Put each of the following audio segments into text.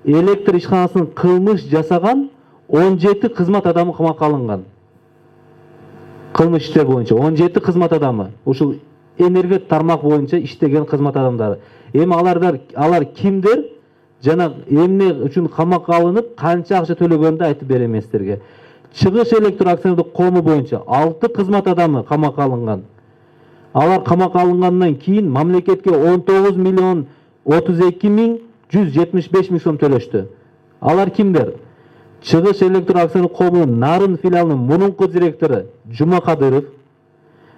электр ишканасынын кылмыш жасаган 17 кызмат адамы камакка алынган. Кылмыш иштер боюнча 17 кызмат адамы. Ушул энергия тармак боюнча иштеген кызмат адамдары. Эми алар кимдер? Жана эмне үчүн камакка алынып, канча акча төлөгөндү айтып берем мен силерге. Чыгыш электр акционердик коому боюнча 6 кызмат адамы камакка алынган. Алар камакка алынгандан кийин мамлекетке 19 миллион 32 миң 175 миң сом төлөштү. Алар кимдер? Чыгыш электр акционердик коомунун Нарын филиалынын мурунку директору Жумакадыров,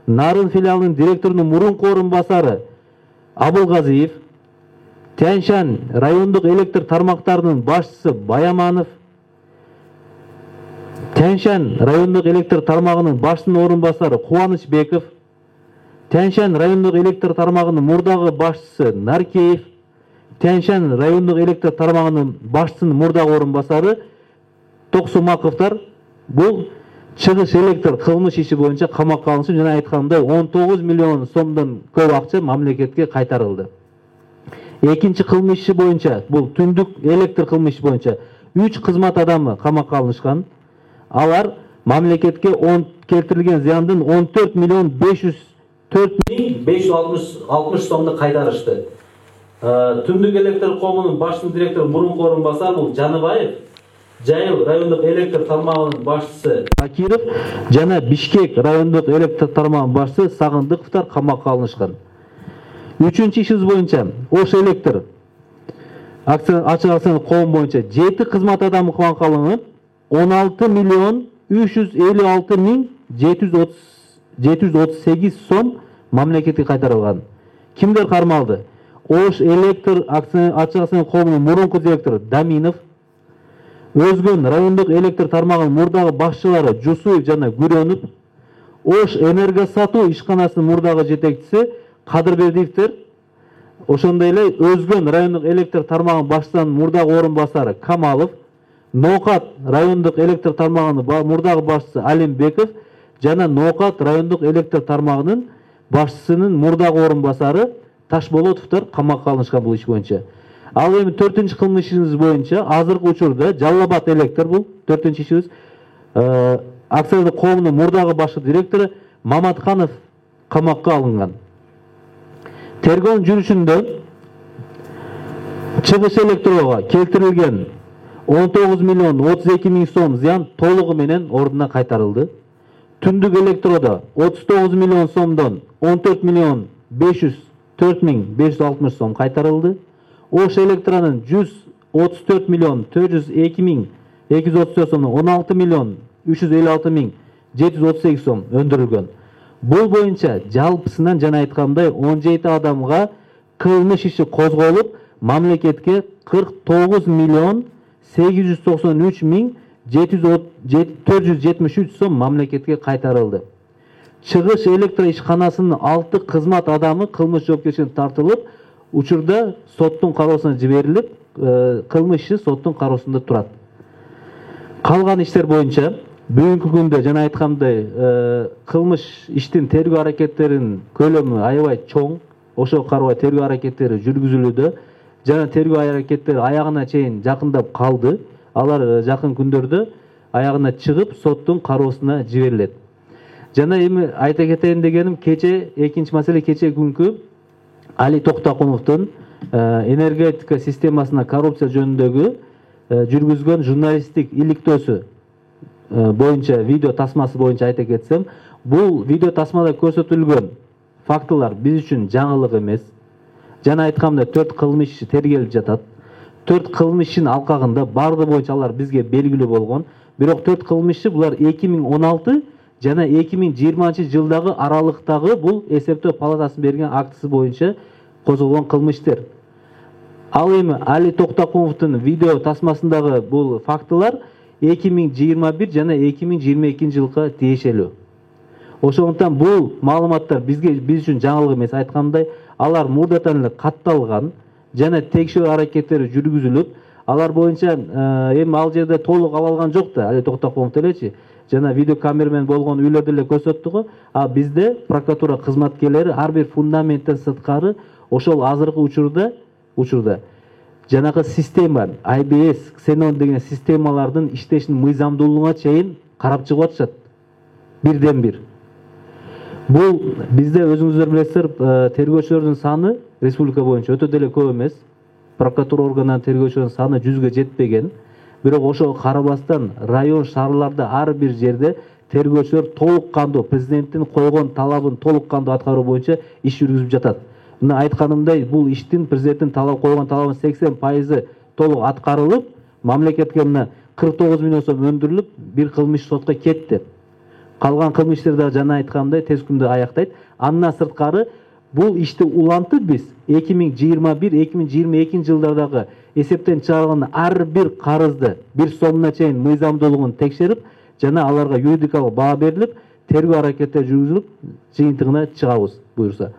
Нарын филиалынын директорунун мурунку орун басары Абылгазиев, Тянь-Шань райондук электр тармактарынын башчысы Баяманов, Тянь-Шань райондук электр тармагынын башчысынын орун басары Кубанычбеков, Тянь-Шань райондук электр тармагынын мурдагы башчысы Наркеев, Тянь-Шань райондук электр тармагынын башчысынын мурдагы орун басары Токсумаковтар бул чыгыш электр кылмыш иши боюнча камакка алынышып, жана айтканымдай 19 миллион сомдон көп акча мамлекетке кайтарылды. Экинчи кылмыш иши боюнча, бул түндүк электр кылмыш иши боюнча 3 кызмат адамы камакка алынышкан. Алар мамлекетке келтирилген зыяндын 14 миллион 504 миң 560 сомду кайтарышты. Түндүк электр коомунун башчысынын директору мурунку орун басары бул Жаныбаев, Жайыл райондук электр тармагынын башчысы Акиров жана Бишкек райондук электр тармагынын башчысы Сагындыковтар камакка алынышкан. Үчүнчү ишибиз боюнча Ош электр ачык акционерлик коом боюнча 7 кызмат адамы камакка алынып, 16 миллион 356 миң 738 сом мамлекетке кайтарылган. Кимдер кармалды? Ош электр ачык акционерлик коомунун мурунку директору Даминов, Өзгөн райондук электр тармагынын мурдагы башчылары Жусуев жана Гүрөнүп, Ош энерго сатуу ишканасынын мурдагы жетекчиси Кадырбердиевтер, ошондой эле Өзгөн райондук электр тармагынын башчысынын мурдагы орун басары Камалов, Ноокат райондук электр тармагынын мурдагы башчысы Алимбеков жана Ноокат райондук электр тармагынын башчысынын мурдагы орун басары Ташболотовтор камакка алынышкан бул иш боюнча. Ал эми 4-чү кылмыш ишибиз боюнча азыркы учурда Жалал-Абад электр бул 4-чү ишибиз акционерлик коомунун мурдагы башчы директору Маматканов камакка алынган. Тергөө жүрүшүндө Чыгыш электрого келтирилген 19 миллион 32 миң сом зыян толугу менен ордуна кайтарылды. Түндүк электродо 39 миллион сомдон 14 миллион 504 миң 560 сом кайтарылды. Ош электронун 134 миллион 402 миң 234 сомдон 16 миллион 356 миң 738 сом өндүрүлгөн. Бул боюнча жалпысынан жана айткандай 17 адамга кылмыш иши козголуп, мамлекетке 49 миллион 893 миң 473 сом мамлекетке кайтарылды. Чыгыш электр ишканасынын 6 кызмат адамы кылмыш жоопкерчиликке тартылып, учурда соттун кароосуна жиберилип, кылмыш иши соттун кароосунда турат. Калган иштер боюнча бүгүнкү күндө жана айткандай кылмыш иштин тергөө аракеттеринин көлөмү аябай чоң. Ошого карабай тергөө аракеттери жүргүзүлүүдө жана тергөө аракеттери аягына чейин жакындап калды. Алар жакын күндөрдө аягына чыгып соттун кароосуна жиберилет. Жана эми айта кетейин дегеним, экинчи маселе кече күнкү Али Токтокуновдун энергетика системасына коррупция жөнүндөгү жүргүзгөн журналисттик иликтөөсү боюнча видео тасмасы боюнча айта кетсем, бул видео тасмада көрсөтүлгөн фактылар биз үчүн жаңылык эмес. Жана айткандай 4 кылмыш иши тергелип жатат. 4 кылмыш ишинин алкагында баардыгы боюнча алар бизге белгилүү болгон. Бирок 4 кылмыш иши булар 2016 жана 2020 жылдагы аралыктагы бул эсептөө палатасынын берген актысы боюнча козголгон кылмыштер. Ал эми Али Токтокуновдун видео тасмасындагы бул фактылар 2021 жана 2022 жылга тиешелүү. Ошондуктан бул маалыматтар биз үчүн жаңылык эмес. Айткандай, алар мурдатан эле катталган жана текшерүү аракеттери жүргүзүлүп, алар боюнча эми ал жерде толук ала алган жок да, Али Токтокунов элечи. Жана видеокамера менен болгон үйлөрдө эле көрсөттү го. А бизде прокуратура кызматкерлери ар бир фундаменттен сырткары ошол азыркы учурда жанагы система IBS, Xenon деген системалардын иштешинин мыйзамдуулугуна чейин карап чыгып атышат. Бирден бир. Бул бизде өзүңүздөр билесиздер, тергөөчүлөрдүн саны республика боюнча өтө деле көп эмес. Прокуратура органынан тергөөчүлөрдүн саны 100гө жетпеген. Бирок ошого карабастан район шаарларда ар бир жерде тергөөчүлөр толук кандуу президенттин койгон талабын толук кандуу аткаруу боюнча иш жүргүзүп жатат. Мына айтканымдай, бул иштин президенттин койгон талабынын 80% толук аткарылып, мамлекетке мына 49 миллион сом өндүрүлүп, бир кылмыш сотко кетти. Калган кылмыштар да жана айткандай тез күндө аяктайт. Андан сырткары бул ишти улантып биз 2021-2022 жылдардагы эсептен чыгарылган ар бир карызды бир сомуна чейин мыйзамдуулугун текшерип, жана аларга юридикалык баа берилип, тергөө аракеттери жүргүзүлүп, жыйынтыгына чыгабыз буюрса.